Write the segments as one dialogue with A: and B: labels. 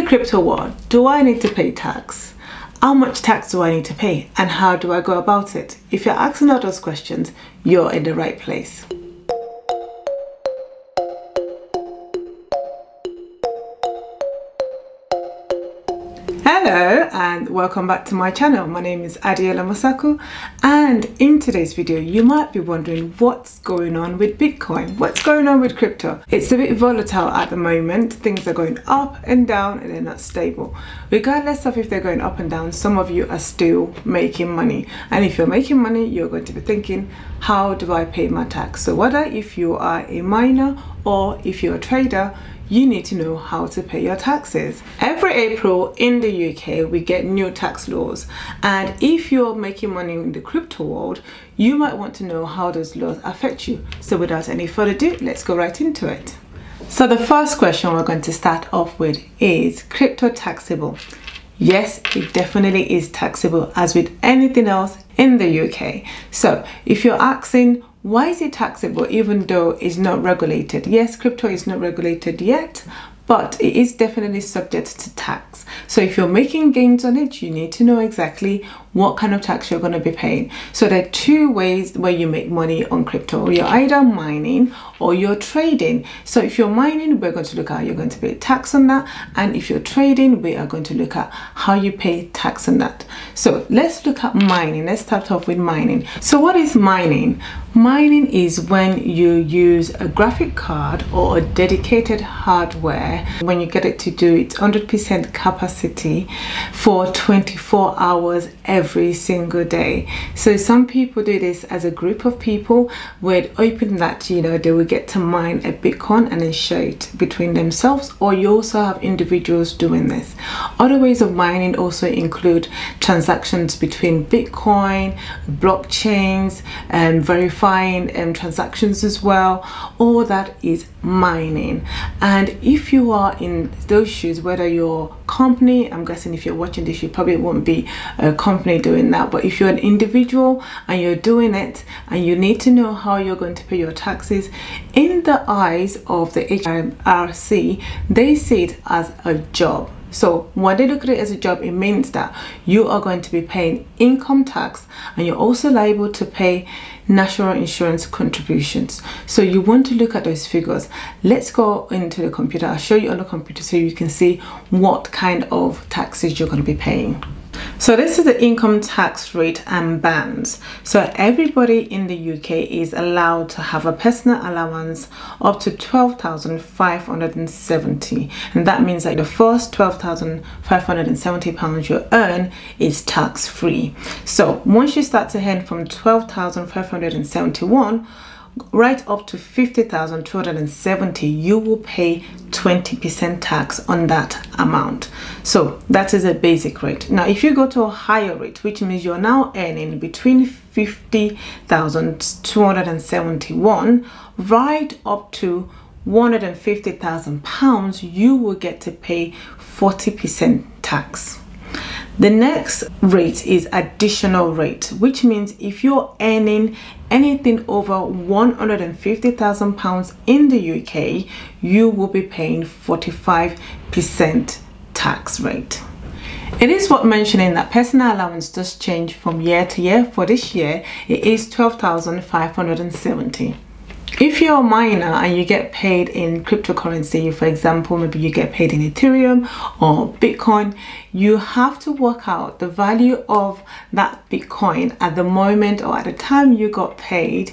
A: crypto world, do I need to pay tax? How much tax do I need to pay, and how do I go about it? If you're asking all those questions, you're in the right place. Hello and welcome back to my channel. My name is Adeola Mosaku, and in today's video you might be wondering what's going on with Bitcoin, what's going on with crypto. It's a bit volatile at the moment. Things are going up and down and they're not stable. Regardless of if they're going up and down, some of you are still making money, and if you're making money you're going to be thinking, how do I pay my tax? So whether if you are a miner or if you're a trader, you need to know how to pay your taxes. Every April in the UK we get new tax laws, and if you're making money in the crypto world, you might want to know how those laws affect you. So without any further ado, let's go right into it. So the first question we're going to start off with is crypto taxable? Yes, it definitely is taxable, as with anything else in the UK. So if you're asking, why is it taxable even though it's not regulated? Yes, crypto is not regulated yet, but it is definitely subject to tax. So if you're making gains on it, you need to know exactly what kind of tax you're going to be paying. So there are two ways where you make money on crypto. You're either mining or you're trading. So if you're mining, we're going to look at how you're going to pay tax on that, and if you're trading, we are going to look at how you pay tax on that. So let's look at mining. Let's start off with mining. So what is mining? Mining is when you use a graphic card or a dedicated hardware, when you get it to do its 100% capacity for 24 hours every single day. So some people do this as a group of people with hoping that, you know, they will get to mine a Bitcoin and then share it between themselves, or you also have individuals doing this. Other ways of mining also include transactions between Bitcoin, blockchains, and verifying transactions as well. All that is mining. And if you are in those shoes, whether you're company, I'm guessing if you're watching this you probably won't be a company doing that, but if you're an individual and you're doing it and you need to know how you're going to pay your taxes, in the eyes of the HMRC, they see it as a job. So when they look at it as a job, it means that you are going to be paying income tax, and you're also liable to pay national insurance contributions. So you want to look at those figures. Let's go into the computer. I'll show you on the computer so you can see what kind of taxes you're going to be paying. So this is the income tax rate and bands. So everybody in the UK is allowed to have a personal allowance up to 12,570, and that means that the first 12,570 pounds you earn is tax free. So once you start to earn from 12,571 right up to 50,270, you will pay 20% tax on that amount. So that is a basic rate. Now if you go to a higher rate, which means you're now earning between 50,271 right up to 150,000 pounds, you will get to pay 40% tax. The next rate is additional rate, which means if you're earning anything over 150,000 pounds in the UK, you will be paying 45% tax rate. It is worth mentioning that personal allowance does change from year to year. For this year, it is 12,570. If you're a miner and you get paid in cryptocurrency, for example, maybe you get paid in Ethereum or Bitcoin, you have to work out the value of that Bitcoin at the moment or at the time you got paid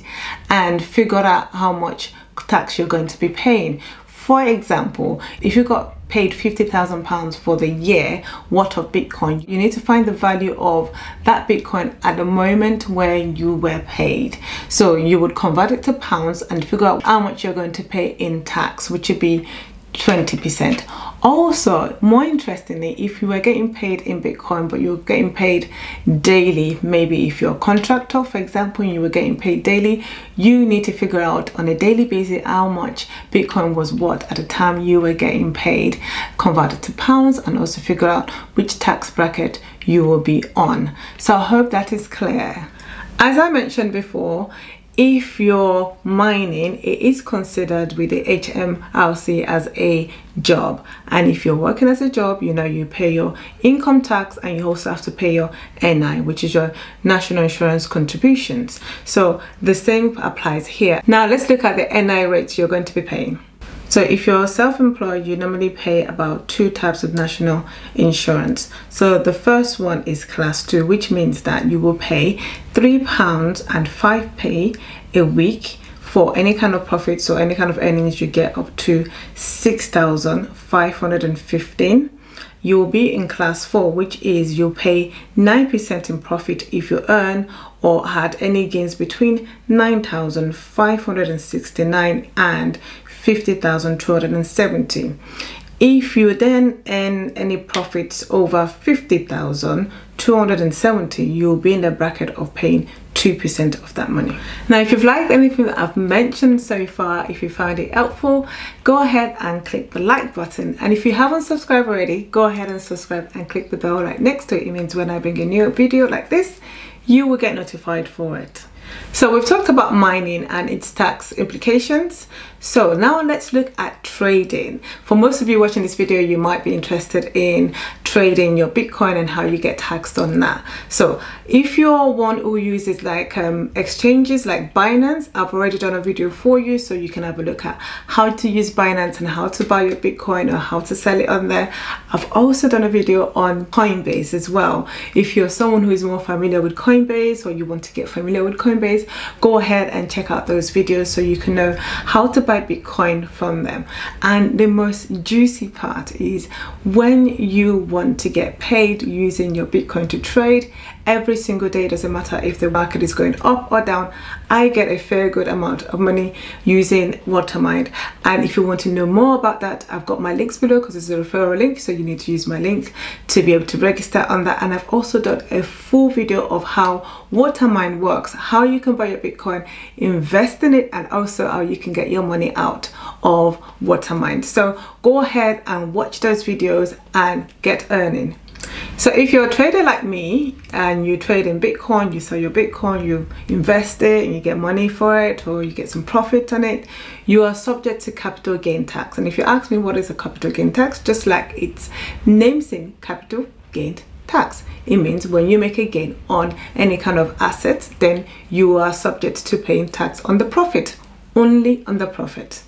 A: and figure out how much tax you're going to be paying. For example, if you got paid 50,000 pounds for the year worth of Bitcoin, you need to find the value of that Bitcoin at the moment where you were paid. So you would convert it to pounds and figure out how much you're going to pay in tax, which would be 20%. Also, more interestingly, if you were getting paid in Bitcoin but you're getting paid daily, maybe if you're a contractor, for example, and you were getting paid daily, you need to figure out on a daily basis how much Bitcoin was worth at the time you were getting paid, convert it to pounds, and also figure out which tax bracket you will be on. So I hope that is clear. As I mentioned before, if you're mining, it is considered with the HMRC as a job. And if you're working as a job, you know, you pay your income tax, and you also have to pay your NI, which is your national insurance contributions. So the same applies here. Now let's look at the NI rates you're going to be paying. So if you're self-employed, you normally pay about 2 types of national insurance. So the first one is class 2, which means that you will pay £3.05 a week for any kind of profits or any kind of earnings you get up to 6,515. You will be in class 4, which is you'll pay 9% in profit if you earn or had any gains between 9,569 and 50,270. If you then earn any profits over 50,270, you'll be in the bracket of paying 2% of that money. Now, if you've liked anything that I've mentioned so far, if you found it helpful, go ahead and click the like button. And if you haven't subscribed already, go ahead and subscribe and click the bell right next to it. It means when I bring a new video like this, you will get notified for it. So we've talked about mining and its tax implications. So now let's look at trading. For most of you watching this video, you might be interested in trading your Bitcoin and how you get taxed on that. So if you're one who uses like exchanges like Binance, I've already done a video for you, so you can have a look at how to use Binance and how to buy your Bitcoin or how to sell it on there. I've also done a video on Coinbase as well. If you're someone who is more familiar with Coinbase, or you want to get familiar with Coinbase, go ahead and check out those videos so you can know how to buy Bitcoin from them. And the most juicy part is when you want to get paid using your Bitcoin to trade every single day. Doesn't matter if the market is going up or down, I get a fair good amount of money using Watermind. And if you want to know more about that, I've got my links below because it's a referral link, so you need to use my link to be able to register on that. And I've also done a full video of how Watermind works, how you can buy your Bitcoin, invest in it, and also how you can get your money out of Watermind. So go ahead and watch those videos and get earning. So if you're a trader like me and you trade in Bitcoin, you sell your Bitcoin, you invest it and you get money for it, or you get some profit on it, you are subject to capital gain tax. And if you ask me what is a capital gain tax, just like its namesake, capital gain tax, it means when you make a gain on any kind of assets, then you are subject to paying tax on the profit, only on the profit.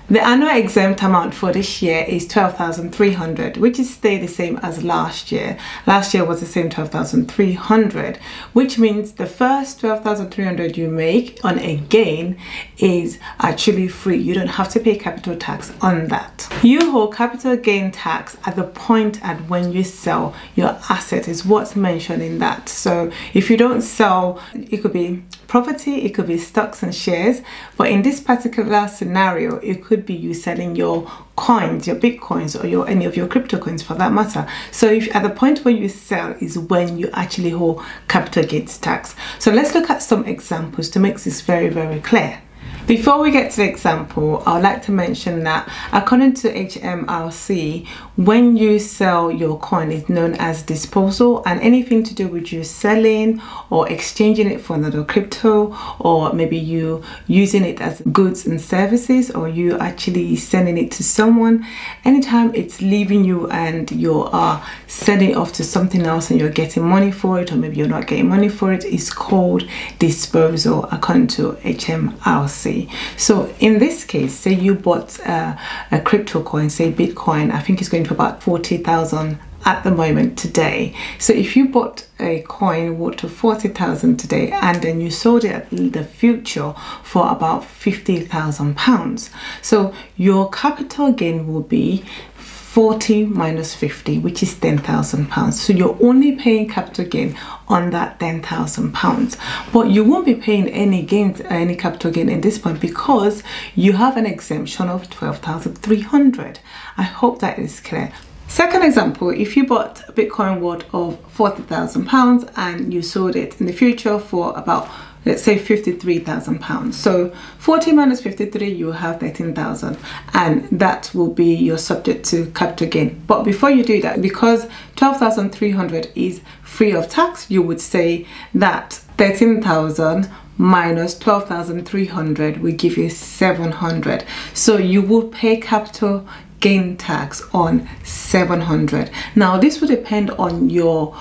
A: The annual exempt amount for this year is 12,300, which is stayed the same as last year. Last year was the same 12,300, which means the first 12,300 you make on a gain is actually free. You don't have to pay capital tax on that. You owe capital gain tax at the point at when you sell your asset is what's mentioned in that. So if you don't sell, it could be property, it could be stocks and shares, but in this particular scenario, it could be you selling your coins, your Bitcoins, or any of your crypto coins for that matter. So if at the point where you sell is when you actually owe capital gains tax. So let's look at some examples to make this very, very clear. Before we get to the example, I'd like to mention that according to HMRC, when you sell your coin, it's known as disposal, and anything to do with you selling or exchanging it for another crypto, or maybe you using it as goods and services, or you actually sending it to someone, anytime it's leaving you and you are sending it off to something else and you're getting money for it, or maybe you're not getting money for it, is called disposal according to HMRC. So in this case, say you bought a crypto coin, say Bitcoin, I think it's going for about 40,000 at the moment today. So if you bought a coin worth of 40,000 today and then you sold it in the future for about £50,000, so your capital gain will be 40 minus 50, which is £10,000. So you're only paying capital gain on that £10,000, but you won't be paying any gains, any capital gain in this point, because you have an exemption of 12,300. I hope that is clear. Second example, if you bought a Bitcoin worth of £40,000 and you sold it in the future for about, let's say, £53,000. So 40 minus 53, you have 13,000, and that will be your subject to capital gain. But before you do that, because 12,300 is free of tax, you would say that 13,000 minus 12,300 will give you 700. So you will pay capital gain tax on 700. Now this will depend on your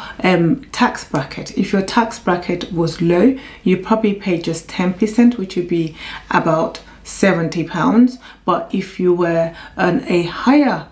A: tax bracket. If your tax bracket was low, you probably pay just 10%, which would be about £70. But if you were on a higher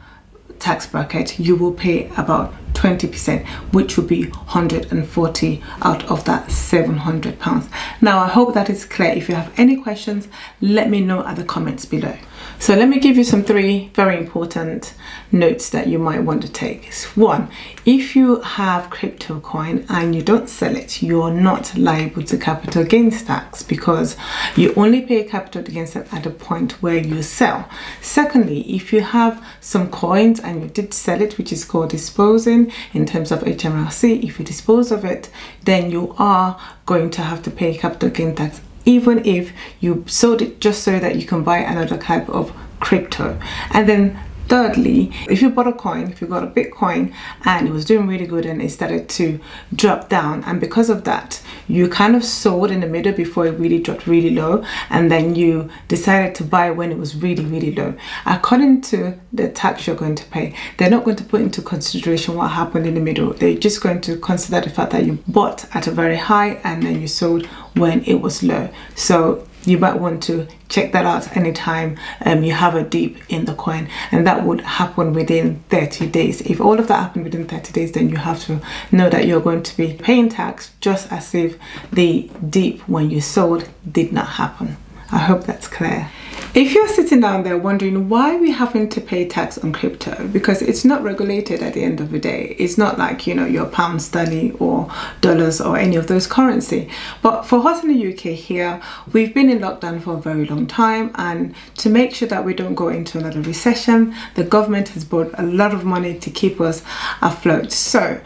A: tax bracket, you will pay about 20%, which will be 140 out of that £700. Now I hope that is clear. If you have any questions, let me know at the comments below. So let me give you some 3 very important notes that you might want to take. One, if you have crypto coin and you don't sell it, you're not liable to capital gains tax because you only pay capital gains tax at the point where you sell. Secondly, if you have some coins and you did sell it, which is called disposing in terms of HMRC, if you dispose of it, then you are going to have to pay capital gain tax, even if you sold it just so that you can buy another type of crypto. And then thirdly, if you bought a coin, if you got a Bitcoin and it was doing really good and it started to drop down, and because of that you kind of sold in the middle before it really dropped really low, and then you decided to buy when it was really low, according to the tax you're going to pay, they're not going to put into consideration what happened in the middle. They're just going to consider the fact that you bought at a very high and then you sold when it was low. So you might want to check that out anytime you have a dip in the coin, and that would happen within 30 days. If all of that happened within 30 days, then you have to know that you're going to be paying tax just as if the dip when you sold did not happen. I hope that's clear. If you're sitting down there wondering why we having to pay tax on crypto, because it's not regulated at the end of the day. It's not like, you know, your pound sterling or dollars or any of those currency. But for us in the UK here, we've been in lockdown for a very long time, and to make sure that we don't go into another recession, the government has brought a lot of money to keep us afloat. So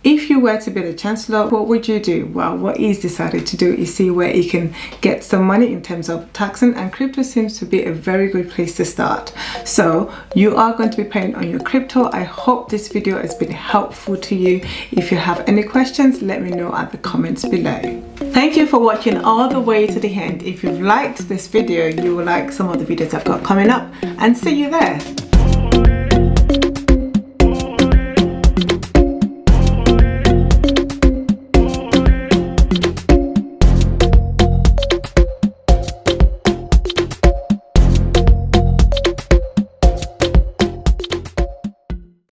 A: if you were to be the Chancellor, what would you do? Well, what he's decided to do is see where he can get some money in terms of taxing, and crypto seems to be a very good place to start. So you are going to be paying on your crypto. I hope this video has been helpful to you. If you have any questions, let me know at the comments below. Thank you for watching all the way to the end. If you've liked this video, you will like some of the videos I've got coming up, and see you there.